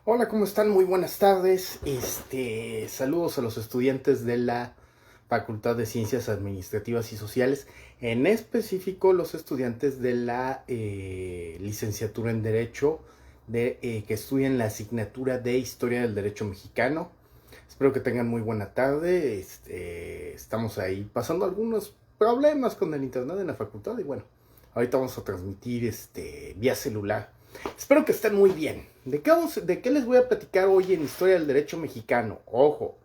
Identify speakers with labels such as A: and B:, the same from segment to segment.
A: Hola, ¿cómo están? Muy buenas tardes. Saludos a los estudiantes de la Facultad de Ciencias Administrativas y Sociales, en específico los estudiantes de la licenciatura en Derecho, que estudian la asignatura de Historia del Derecho Mexicano. Espero que tengan muy buena tarde. Estamos ahí pasando algunos problemas con el internet en la facultad y bueno, ahorita vamos a transmitir vía celular. Espero que estén muy bien. ¿De qué les voy a platicar hoy en Historia del Derecho Mexicano? Ojo,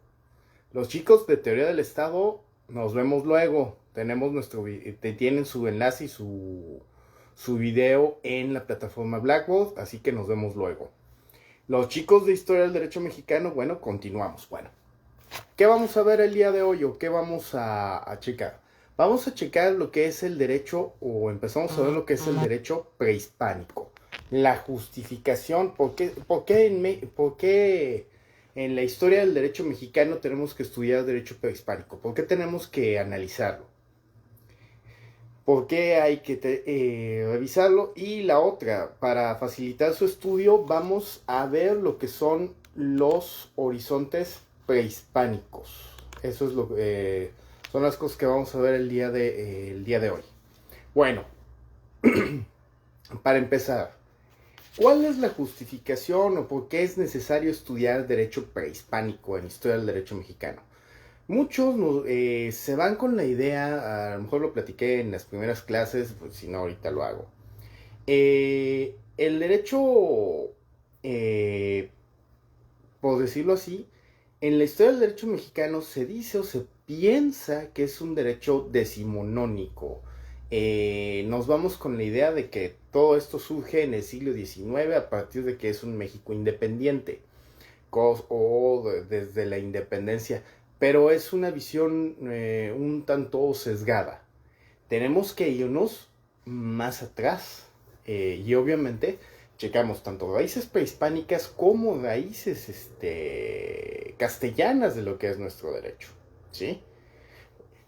A: los chicos de Teoría del Estado, nos vemos luego. Tienen su enlace y su video en la plataforma Blackboard, así que nos vemos luego. Los chicos de Historia del Derecho Mexicano, bueno, continuamos. Bueno, ¿qué vamos a ver el día de hoy o qué vamos a checar? Vamos a checar lo que es el derecho, o empezamos a ver lo que es el derecho prehispánico. La justificación, por qué en la historia del derecho mexicano tenemos que estudiar derecho prehispánico? ¿Por qué tenemos que analizarlo? ¿Por qué hay que revisarlo? Y la otra, para facilitar su estudio, vamos a ver lo que son los horizontes prehispánicos. Eso es son las cosas que vamos a ver el día de hoy. Bueno, para empezar, ¿cuál es la justificación o por qué es necesario estudiar derecho prehispánico en historia del derecho mexicano? Muchos se van con la idea, a lo mejor lo platiqué en las primeras clases, pues si no ahorita lo hago. El derecho, eh, por decirlo así, en la historia del derecho mexicano se dice o se piensa que es un derecho decimonónico. Nos vamos con la idea de que todo esto surge en el siglo XIX a partir de que es un México independiente desde la independencia, pero es una visión un tanto sesgada. Tenemos que irnos más atrás y obviamente checamos tanto raíces prehispánicas como raíces castellanas de lo que es nuestro derecho, ¿sí?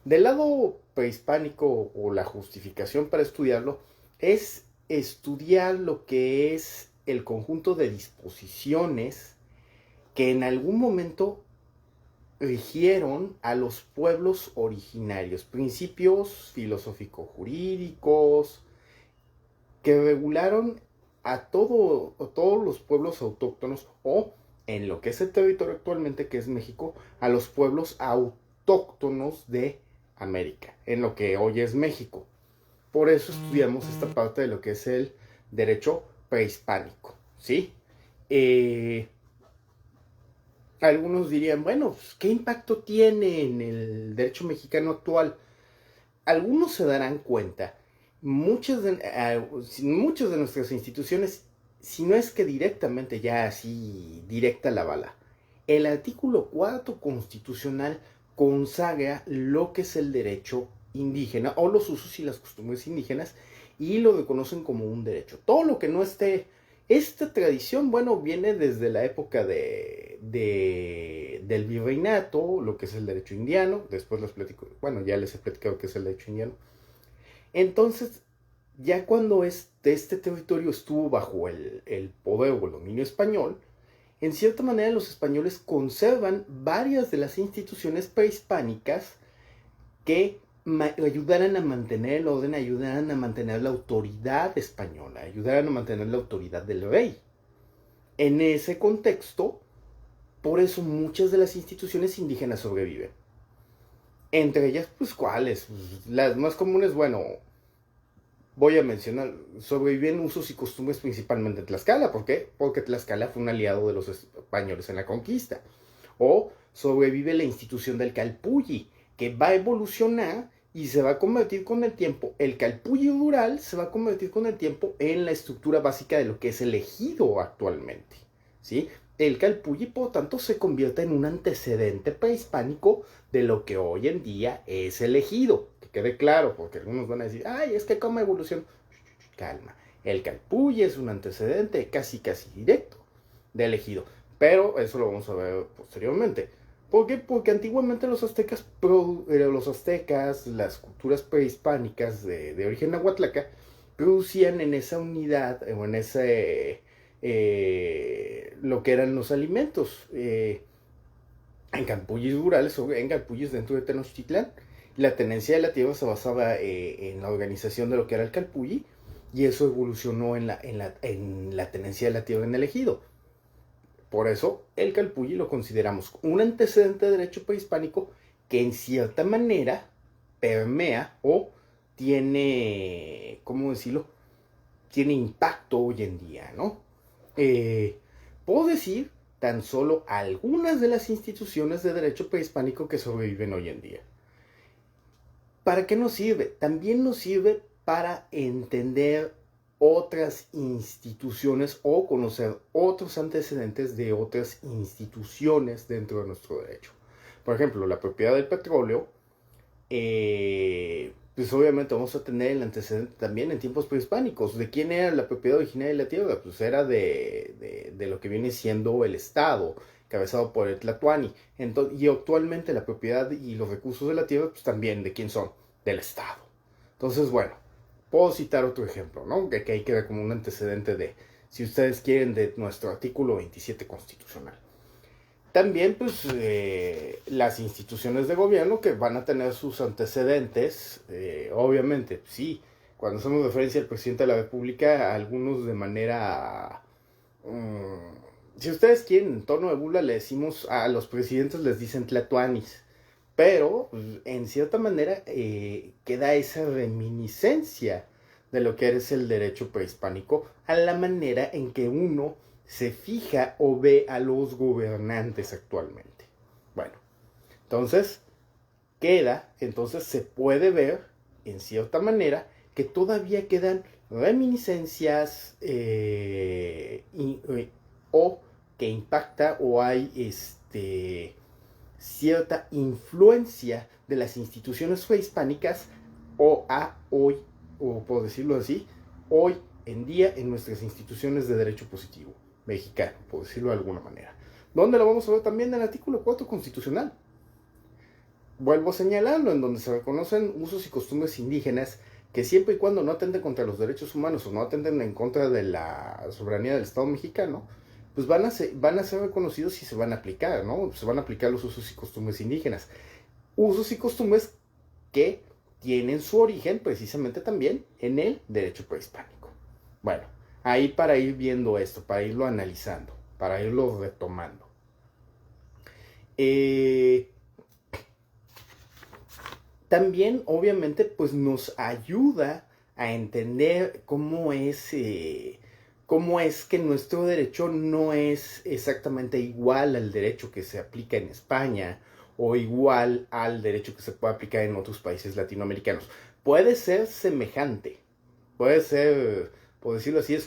A: Del lado prehispánico o la justificación para estudiarlo es estudiar lo que es el conjunto de disposiciones que en algún momento rigieron a los pueblos originarios, principios filosófico-jurídicos que regularon a todos los pueblos autóctonos o en lo que es el territorio actualmente que es México, a los pueblos autóctonos de América, en lo que hoy es México. Por eso estudiamos esta parte de lo que es el derecho prehispánico, ¿sí? Algunos dirían, bueno, pues, ¿qué impacto tiene en el derecho mexicano actual? Algunos se darán cuenta, muchas de nuestras instituciones, si no es que directamente ya así directa la bala, el artículo cuarto constitucional consagra lo que es el derecho indígena o los usos y las costumbres indígenas y lo reconocen como un derecho. Todo lo que no esté, esta tradición, bueno, viene desde la época del virreinato, lo que es el derecho indiano, después les platico, bueno, ya les he platicado qué es el derecho indiano. Entonces, ya cuando este territorio estuvo bajo el poder o el dominio español, en cierta manera los españoles conservan varias de las instituciones prehispánicas que ayudaran a mantener el orden, ayudaran a mantener la autoridad española, ayudaran a mantener la autoridad del rey. En ese contexto, por eso muchas de las instituciones indígenas sobreviven. Entre ellas, pues, ¿cuáles? Pues, las más comunes, bueno, voy a mencionar, sobreviven usos y costumbres principalmente en Tlaxcala. ¿Por qué? Porque Tlaxcala fue un aliado de los españoles en la conquista. O sobrevive la institución del Calpulli, que va a evolucionar y se va a convertir con el tiempo, el Calpulli rural se va a convertir con el tiempo en la estructura básica de lo que es el ejido actualmente, ¿sí? El Calpulli, por tanto, se convierte en un antecedente prehispánico de lo que hoy en día es el ejido. Que quede claro, porque algunos van a decir, ay, es que como evolución. Calma. El Calpulli es un antecedente casi directo del ejido. Pero eso lo vamos a ver posteriormente. ¿Por qué? Porque antiguamente los aztecas, las culturas prehispánicas de origen nahuatlaca, producían en esa unidad o en ese lo que eran los alimentos en Calpullis rurales o en Calpullis dentro de Tenochtitlán. La tenencia de la tierra se basaba en la organización de lo que era el Calpulli, y eso evolucionó en la tenencia de la tierra en el ejido. Por eso el Calpulli lo consideramos un antecedente de derecho prehispánico que en cierta manera permea o tiene, ¿cómo decirlo? Tiene impacto hoy en día, ¿no? Puedo decir tan solo algunas de las instituciones de derecho prehispánico que sobreviven hoy en día. ¿Para qué nos sirve? También nos sirve para entender otras instituciones o conocer otros antecedentes de otras instituciones dentro de nuestro derecho. Por ejemplo, la propiedad del petróleo, pues obviamente vamos a tener el antecedente también en tiempos prehispánicos. ¿De quién era la propiedad originaria de la tierra? Pues era de lo que viene siendo el Estado, cabezado por el Tlatoani. Entonces, y actualmente la propiedad y los recursos de la tierra, pues también, ¿de quién son? Del Estado. Entonces, bueno, puedo citar otro ejemplo, ¿no? Que ahí queda como un antecedente de, si ustedes quieren, de nuestro artículo 27 constitucional. También, pues, las instituciones de gobierno que van a tener sus antecedentes, obviamente, sí, cuando hacemos referencia al presidente de la República, algunos de manera... si ustedes quieren, en tono de burla, le decimos a los presidentes, les dicen tlatoanis, pero pues, en cierta manera queda esa reminiscencia de lo que es el derecho prehispánico a la manera en que uno se fija o ve a los gobernantes actualmente. Bueno, entonces se puede ver en cierta manera que todavía quedan reminiscencias o que impacta o hay cierta influencia de las instituciones prehispánicas hoy, o por decirlo así, hoy en día en nuestras instituciones de derecho positivo mexicano, por decirlo de alguna manera. ¿Dónde lo vamos a ver? También en el artículo 4 constitucional. Vuelvo a señalarlo, en donde se reconocen usos y costumbres indígenas que siempre y cuando no atenten contra los derechos humanos o no atenten en contra de la soberanía del Estado mexicano, pues van a ser reconocidos y se van a aplicar, ¿no? Se van a aplicar los usos y costumbres indígenas. Usos y costumbres que tienen su origen precisamente también en el derecho prehispánico. Bueno, ahí para ir viendo esto, para irlo analizando, para irlo retomando. También, obviamente, pues nos ayuda a entender cómo es que nuestro derecho no es exactamente igual al derecho que se aplica en España o igual al derecho que se puede aplicar en otros países latinoamericanos. Puede ser semejante, puede ser, por decirlo así,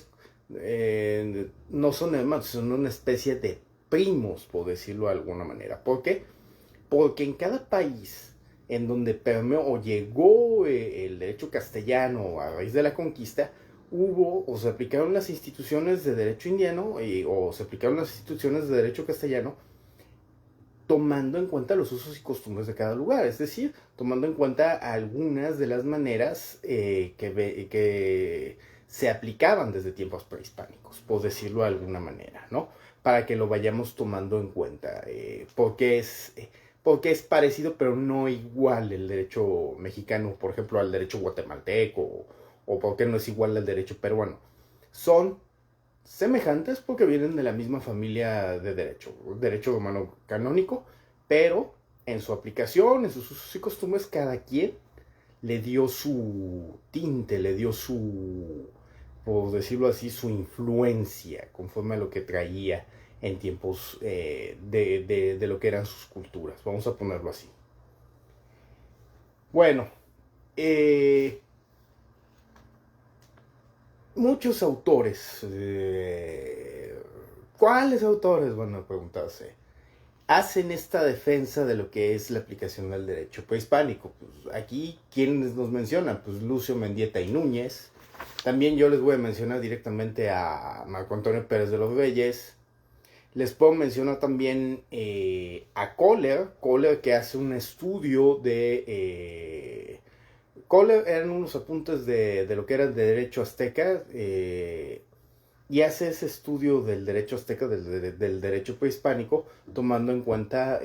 A: no son hermanos, son una especie de primos, por decirlo de alguna manera. ¿Por qué? Porque en cada país en donde permeó o llegó el derecho castellano a raíz de la conquista, hubo o se aplicaron las instituciones de derecho indiano o se aplicaron las instituciones de derecho castellano tomando en cuenta los usos y costumbres de cada lugar, es decir, tomando en cuenta algunas de las maneras que se aplicaban desde tiempos prehispánicos, por decirlo de alguna manera, ¿no? Para que lo vayamos tomando en cuenta, porque es parecido, pero no igual el derecho mexicano, por ejemplo, al derecho guatemalteco, o porque no es igual al derecho peruano. Son semejantes porque vienen de la misma familia de derecho romano canónico, pero en su aplicación, en sus usos y costumbres, cada quien le dio su tinte, le dio su, por decirlo así, su influencia, conforme a lo que traía en tiempos de lo que eran sus culturas, vamos a ponerlo así. Bueno, muchos autores, ¿cuáles autores? Bueno, preguntarse, hacen esta defensa de lo que es la aplicación del derecho prehispánico. Pues aquí, ¿quiénes nos mencionan? Pues Lucio Mendieta y Núñez. También yo les voy a mencionar directamente a Marco Antonio Pérez de los Reyes. Les puedo mencionar también a Kohler que hace un estudio de... Kohler eran unos apuntes de lo que era el derecho azteca, y hace ese estudio del derecho azteca, del derecho prehispánico, tomando en cuenta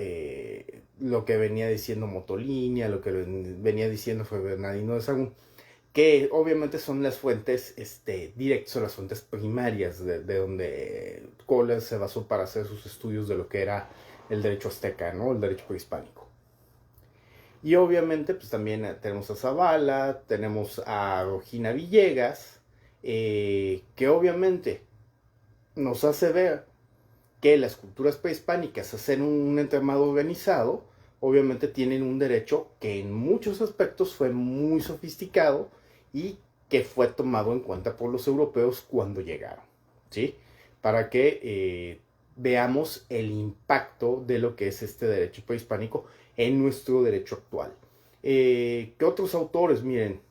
A: lo que venía diciendo Motolinia, lo que venía diciendo fue Bernardino de Sahagún, que obviamente son las fuentes directas o las fuentes primarias de donde Kohler se basó para hacer sus estudios de lo que era el derecho azteca, ¿no? El derecho prehispánico. Y obviamente pues también tenemos a Zavala, tenemos a Rogina Villegas, que obviamente nos hace ver que las culturas prehispánicas, hacer un entramado organizado, obviamente tienen un derecho que en muchos aspectos fue muy sofisticado y que fue tomado en cuenta por los europeos cuando llegaron, ¿sí? Para que veamos el impacto de lo que es este derecho prehispánico en nuestro derecho actual. ¿Qué otros autores? Miren,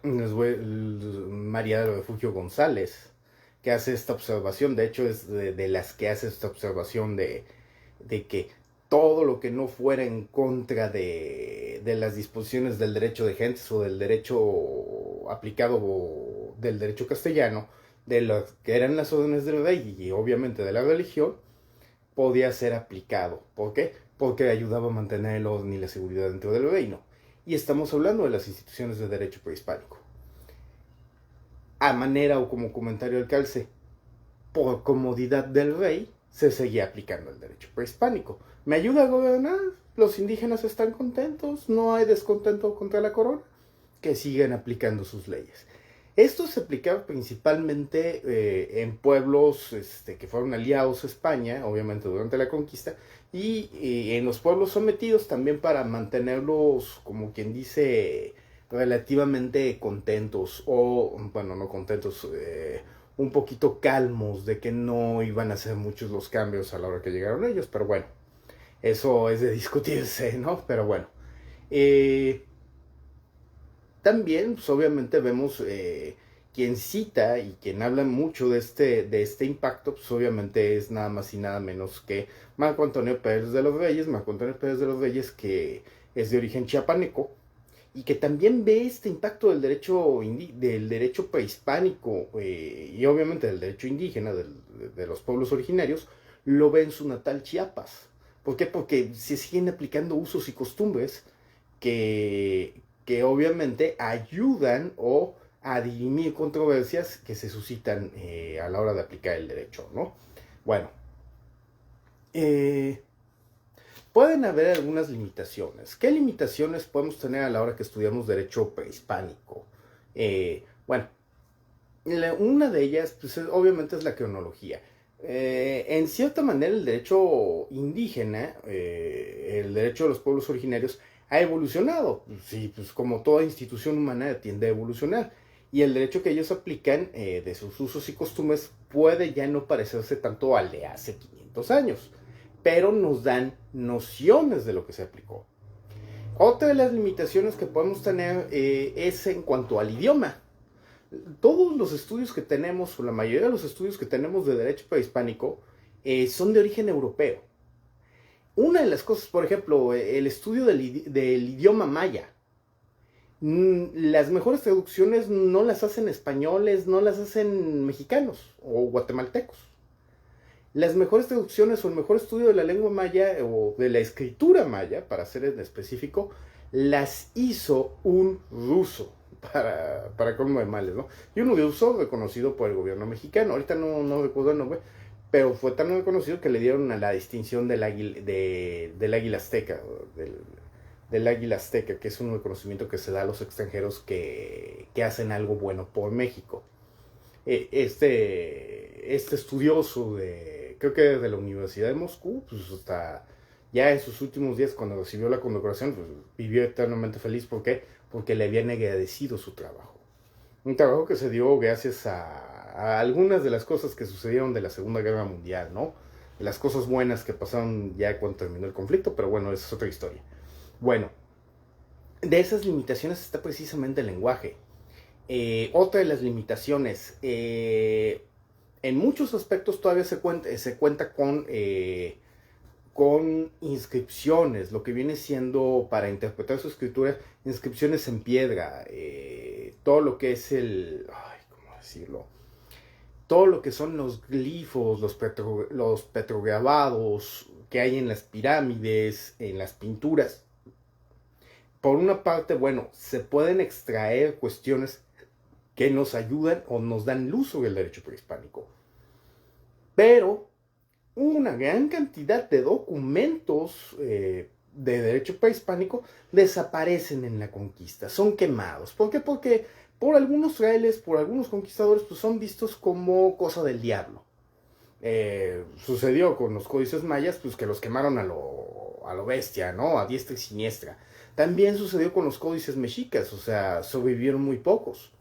A: María de Refugio González, que hace esta observación, de hecho es de las que hace esta observación de que todo lo que no fuera en contra de las disposiciones del derecho de gentes o del derecho aplicado del derecho castellano, de lo que eran las órdenes del rey y obviamente de la religión, podía ser aplicado. ¿Por qué? Porque ayudaba a mantener el orden y la seguridad dentro del reino. Y estamos hablando de las instituciones de derecho prehispánico. A manera o como comentario del calce, por comodidad del rey, se seguía aplicando el derecho prehispánico. ¿Me ayuda a gobernar? Los indígenas están contentos, no hay descontento contra la corona, que sigan aplicando sus leyes. Esto se aplicaba principalmente en pueblos que fueron aliados a España, obviamente durante la conquista, y en los pueblos sometidos también para mantenerlos, como quien dice, relativamente contentos, o, bueno, no contentos, un poquito calmos de que no iban a ser muchos los cambios a la hora que llegaron ellos, pero bueno, eso es de discutirse, ¿no? Pero bueno. También, pues obviamente vemos quien cita y quien habla mucho de este impacto, pues obviamente es nada más y nada menos que Marco Antonio Pérez de los Reyes. Marco Antonio Pérez de los Reyes, que es de origen chiapaneco y que también ve este impacto del derecho prehispánico y obviamente del derecho indígena, de los pueblos originarios, lo ve en su natal Chiapas. ¿Por qué? Porque se siguen aplicando usos y costumbres que obviamente ayudan o a dirimir controversias que se suscitan a la hora de aplicar el derecho, ¿no? Bueno, pueden haber algunas limitaciones. ¿Qué limitaciones podemos tener a la hora que estudiamos derecho prehispánico? Bueno, una de ellas, pues, obviamente es la cronología. En cierta manera, el derecho indígena, el derecho de los pueblos originarios, ha evolucionado. Sí, pues como toda institución humana tiende a evolucionar. Y el derecho que ellos aplican de sus usos y costumbres puede ya no parecerse tanto al de hace 500 años, pero nos dan nociones de lo que se aplicó. Otra de las limitaciones que podemos tener es en cuanto al idioma. Todos los estudios que tenemos, o la mayoría de los estudios que tenemos de derecho prehispánico, son de origen europeo. Una de las cosas, por ejemplo, el estudio del idioma maya. Las mejores traducciones no las hacen españoles, no las hacen mexicanos o guatemaltecos. Las mejores traducciones o el mejor estudio de la lengua maya o de la escritura maya, para ser en específico, las hizo un ruso, para colmo de males, ¿no? Y un ruso reconocido por el gobierno mexicano. Ahorita no recuerdo el nombre, pero fue tan reconocido que le dieron a la distinción del águila azteca, del águila azteca, que es un reconocimiento que se da a los extranjeros que hacen algo bueno por México. Este estudioso creo que de la Universidad de Moscú, pues hasta ya en sus últimos días, cuando recibió la condecoración, pues, vivió eternamente feliz. ¿Por qué? Porque le habían agradecido su trabajo. Un trabajo que se dio gracias a algunas de las cosas que sucedieron de la Segunda Guerra Mundial, ¿no? De las cosas buenas que pasaron ya cuando terminó el conflicto, pero bueno, esa es otra historia. Bueno, de esas limitaciones está precisamente el lenguaje. Otra de las limitaciones, en muchos aspectos todavía se cuenta con inscripciones, lo que viene siendo para interpretar su escritura, inscripciones en piedra, todo lo que es ¿cómo decirlo? todo lo que son los glifos, los petrograbados que hay en las pirámides, en las pinturas. Por una parte, bueno, se pueden extraer cuestiones que nos ayudan o nos dan luz sobre el derecho prehispánico. Pero una gran cantidad de documentos de derecho prehispánico desaparecen en la conquista, son quemados. ¿Por qué? Porque por algunos frailes, por algunos conquistadores, pues son vistos como cosa del diablo. Sucedió con los códices mayas, pues que los quemaron a lo bestia, ¿no? A diestra y siniestra. También sucedió con los códices mexicas, o sea, sobrevivieron muy pocos.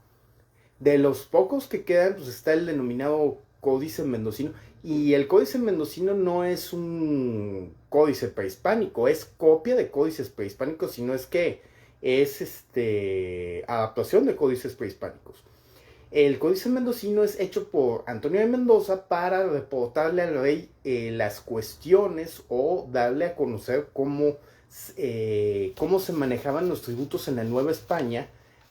A: De los pocos que quedan, pues está el denominado códice mendocino. Y el códice mendocino no es un códice prehispánico, es copia de códices prehispánicos, sino es que es adaptación de códices prehispánicos. El códice mendocino es hecho por Antonio de Mendoza para reportarle al rey las cuestiones o darle a conocer cómo se manejaban los tributos en la Nueva España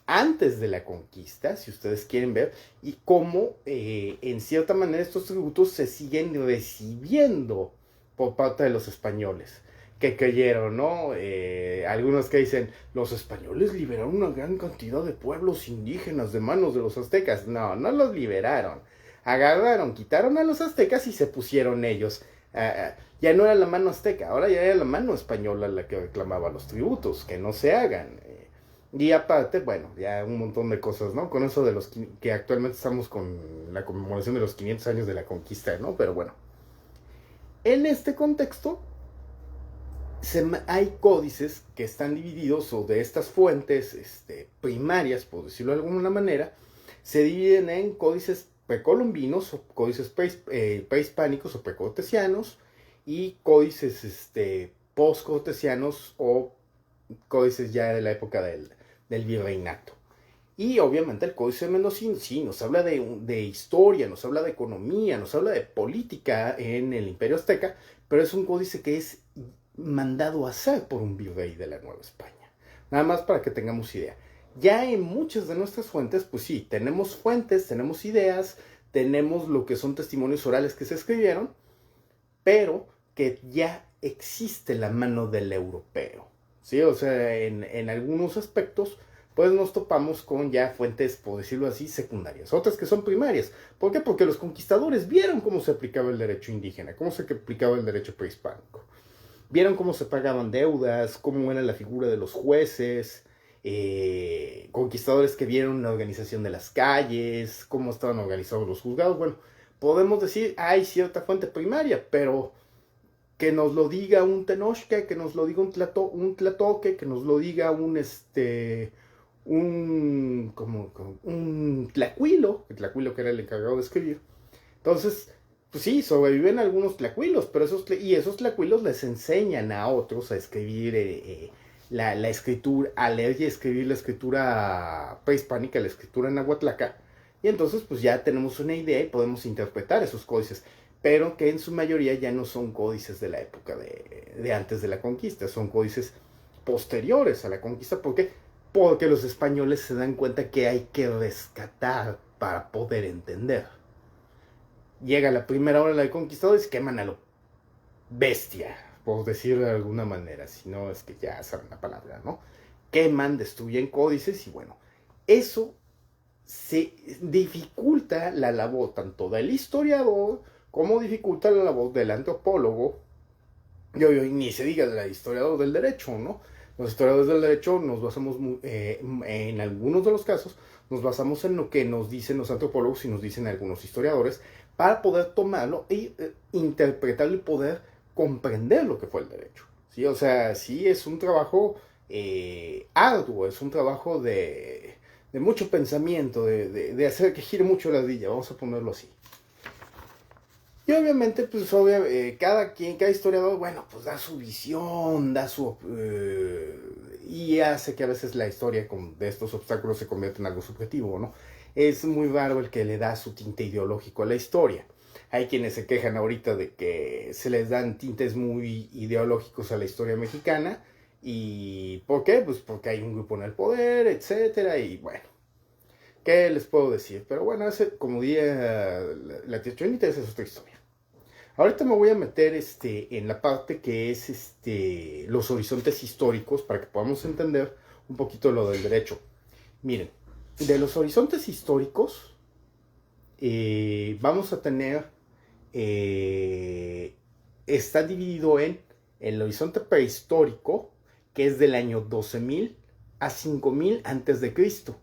A: antes de la conquista, si ustedes quieren ver, y cómo en cierta manera estos tributos se siguen recibiendo por parte de los españoles que creyeron, ¿no? Algunos que dicen, los españoles liberaron una gran cantidad de pueblos indígenas de manos de los aztecas. No, no los liberaron. Agarraron, quitaron a los aztecas y se pusieron ellos. Ya no era la mano azteca, ahora ya era la mano española la que reclamaba los tributos, que no se hagan. Y aparte, bueno, ya un montón de cosas, ¿no? Con eso de los que actualmente estamos con la conmemoración de los 500 años de la conquista, ¿no? Pero bueno, en este contexto hay códices que están divididos, o de estas fuentes primarias, por decirlo de alguna manera, se dividen en códices precolombinos, o códices prehispánicos o precortesianos, y códices postcortesianos o códices ya de la época del virreinato. Y obviamente el códice mendocino sí nos habla de historia, nos habla de economía, nos habla de política en el Imperio Azteca, pero es un códice que es mandado a hacer por un virrey de la Nueva España. Nada más para que tengamos idea. Ya en muchas de nuestras fuentes, pues sí, tenemos fuentes, tenemos ideas, tenemos lo que son testimonios orales que se escribieron, pero que ya existe la mano del europeo, ¿sí? O sea, en algunos aspectos, pues nos topamos con ya fuentes, por decirlo así, secundarias, otras que son primarias. ¿Por qué? Porque los conquistadores vieron cómo se aplicaba el derecho indígena, cómo se aplicaba el derecho prehispánico. Vieron cómo se pagaban deudas, cómo era la figura de los jueces, conquistadores que vieron la organización de las calles, cómo estaban organizados los juzgados. Bueno, podemos decir, hay cierta fuente primaria, pero que nos lo diga un Tenochca, que nos lo diga un Tlatoque, que nos lo diga un Tlacuilo, el Tlacuilo que era el encargado de escribir. Entonces, pues sí, sobreviven algunos tlacuilos, pero esos tlacuilos les enseñan a otros a escribir la escritura, a leer y escribir la escritura prehispánica, la escritura nahuatlaca, y entonces pues ya tenemos una idea y podemos interpretar esos códices, pero que en su mayoría ya no son códices de la época de antes de la conquista, son códices posteriores a la conquista. ¿Por qué? Porque los españoles se dan cuenta que hay que rescatar para poder entender. Llega la primera hora de la conquistadora y se queman a lo bestia, por decirlo de alguna manera, si no es que ya saben la palabra, ¿no? Queman, destruyen códices y bueno, eso se dificulta la labor tanto del historiador como dificulta la labor del antropólogo y hoy ni se diga del historiador del derecho, ¿no? Los historiadores del derecho nos basamos en algunos de los casos, nos basamos en lo que nos dicen los antropólogos y nos dicen algunos historiadores para poder tomarlo e interpretarlo y poder comprender lo que fue el derecho, ¿sí? O sea, sí es un trabajo arduo, es un trabajo de mucho pensamiento, de hacer que gire mucho la ardilla, vamos a ponerlo así. Y obviamente, pues cada historiador, bueno, pues da su visión, y hace que a veces la historia de estos obstáculos se convierta en algo subjetivo, ¿no? Es muy raro el que le da su tinte ideológico a la historia. Hay quienes se quejan ahorita de que se les dan tintes muy ideológicos a la historia mexicana. ¿Y por qué? Pues porque hay un grupo en el poder, etcétera, y bueno. ¿Qué les puedo decir? Pero bueno, ese, como diría la tía Chonita, esa es otra historia. Ahorita me voy a meter en la parte que es los horizontes históricos para que podamos entender un poquito lo del derecho. Miren, de los horizontes históricos vamos a tener, está dividido en el horizonte prehistórico, que es del año 12.000 a 5.000 antes de Cristo,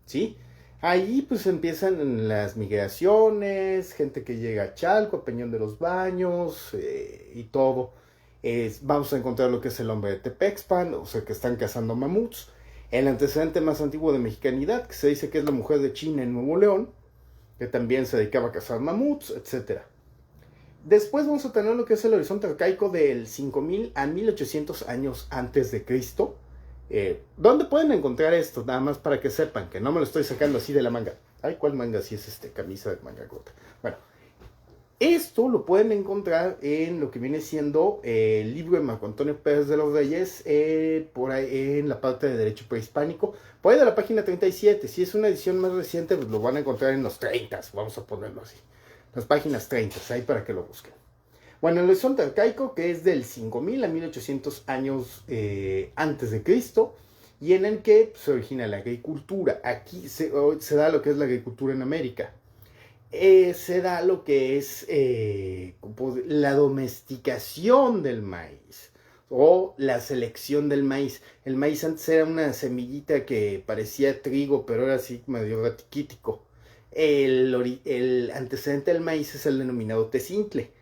A: ¿sí? Ahí pues empiezan las migraciones, gente que llega a Chalco, a Peñón de los Baños y todo. Vamos a encontrar lo que es el hombre de Tepexpan, o sea que están cazando mamuts. El antecedente más antiguo de mexicanidad, que se dice que es la mujer de China en Nuevo León, que también se dedicaba a cazar mamuts, etc. Después vamos a tener lo que es el horizonte arcaico del 5.000 a 1.800 años antes de Cristo. ¿Dónde pueden encontrar esto? Nada más para que sepan que no me lo estoy sacando así de la manga. Ay, ¿cuál manga? Si es camisa de manga corta. Bueno, esto lo pueden encontrar en lo que viene siendo el libro de Marco Antonio Pérez de los Reyes, por ahí en la parte de Derecho Prehispánico, por ahí de la página 37. Si es una edición más reciente, pues lo van a encontrar en los 30, vamos a ponerlo así. Las páginas 30, ahí para que lo busquen. Bueno, el horizonte arcaico, que es del 5.000 a 1.800 años antes de Cristo, y en el que se origina la agricultura. Aquí se da lo que es la agricultura en América. Se da lo que es la domesticación del maíz o la selección del maíz. El maíz antes era una semillita que parecía trigo, pero era así medio ratiquítico. El antecedente del maíz es el denominado tecintle.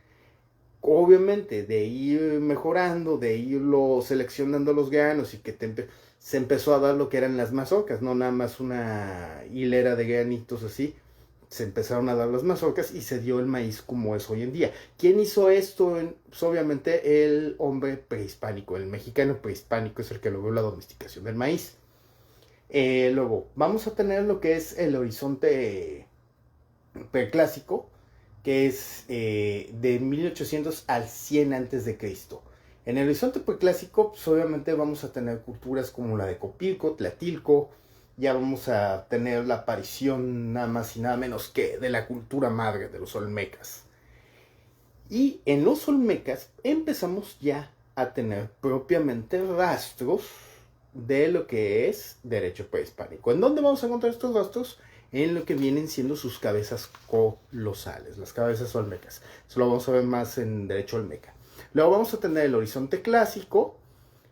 A: Obviamente, de ir mejorando, de irlo seleccionando los granos y que se empezó a dar lo que eran las mazorcas, no nada más una hilera de granitos así. Se empezaron a dar las mazorcas y se dio el maíz como es hoy en día. ¿Quién hizo esto? Pues obviamente el hombre prehispánico, el mexicano prehispánico es el que logró la domesticación del maíz. Luego, vamos a tener lo que es el horizonte preclásico, que es de 1800 al 100 antes de Cristo. En el horizonte preclásico, pues obviamente vamos a tener culturas como la de Copilco, Tlatilco. Ya vamos a tener la aparición nada más y nada menos que de la cultura madre de los olmecas. Y en los olmecas empezamos ya a tener propiamente rastros de lo que es derecho prehispánico. ¿En dónde vamos a encontrar estos rastros? En lo que vienen siendo sus cabezas colosales, las cabezas olmecas. Eso lo vamos a ver más en derecho olmeca. Luego vamos a tener el horizonte clásico,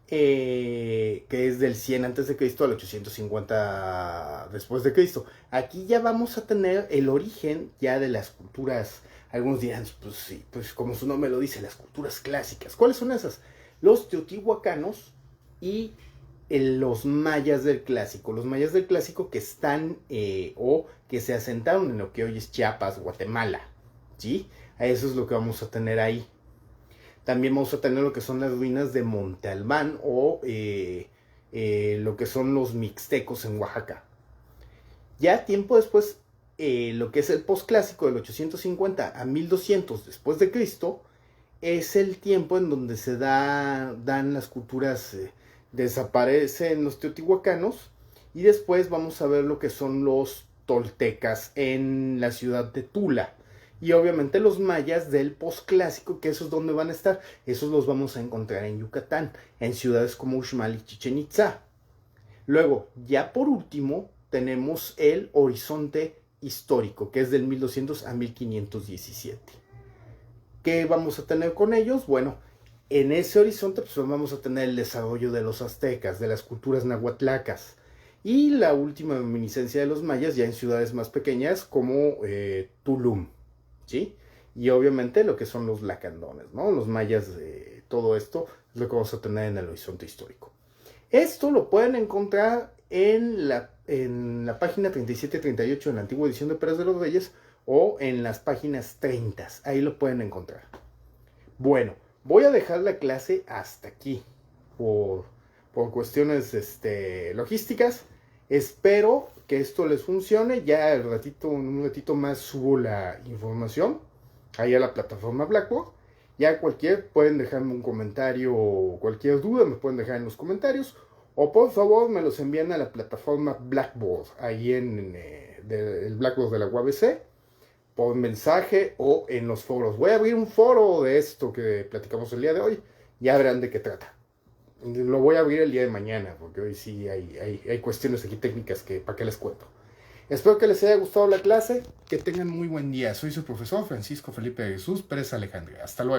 A: que es del 100 a.C. al 850 después de Cristo. Aquí ya vamos a tener el origen ya de las culturas. Algunos dirán, pues sí, pues como su nombre lo dice, las culturas clásicas. ¿Cuáles son esas? Los teotihuacanos y los mayas del clásico. Los mayas del clásico que están o que se asentaron en lo que hoy es Chiapas, Guatemala. ¿Sí? Eso es lo que vamos a tener ahí. También vamos a tener lo que son las ruinas de Monte Albán o lo que son los mixtecos en Oaxaca. Ya tiempo después, lo que es el postclásico del 850 a 1200 después de Cristo, es el tiempo en donde se dan las culturas, desaparecen los teotihuacanos, y después vamos a ver lo que son los toltecas en la ciudad de Tula. Y obviamente los mayas del postclásico, que esos donde van a estar, esos los vamos a encontrar en Yucatán, en ciudades como Uxmal y Chichen Itzá. Luego, ya por último, tenemos el horizonte histórico, que es del 1200 a 1517. ¿Qué vamos a tener con ellos? Bueno, en ese horizonte pues vamos a tener el desarrollo de los aztecas, de las culturas nahuatlacas, y la última reminiscencia de los mayas ya en ciudades más pequeñas como Tulum, ¿sí? Y obviamente lo que son los lacandones, ¿no? Los mayas, todo esto es lo que vamos a tener en el horizonte histórico. Esto lo pueden encontrar en la página 37-38 en la antigua edición de Pérez de los Reyes o en las páginas 30. Ahí lo pueden encontrar. Bueno, voy a dejar la clase hasta aquí por cuestiones logísticas. Espero que esto les funcione. Ya en un ratito más subo la información ahí a la plataforma Blackboard. Ya pueden dejarme un comentario o cualquier duda me pueden dejar en los comentarios. O por favor me los envían a la plataforma Blackboard ahí del Blackboard de la UABC, por mensaje o en los foros. Voy a abrir un foro de esto que platicamos el día de hoy. Ya verán de qué trata. Lo voy a abrir el día de mañana, porque hoy sí hay cuestiones aquí técnicas que para qué les cuento. Espero que les haya gustado la clase. Que tengan muy buen día. Soy su profesor Francisco Felipe de Jesús Pérez Alejandre. Hasta luego.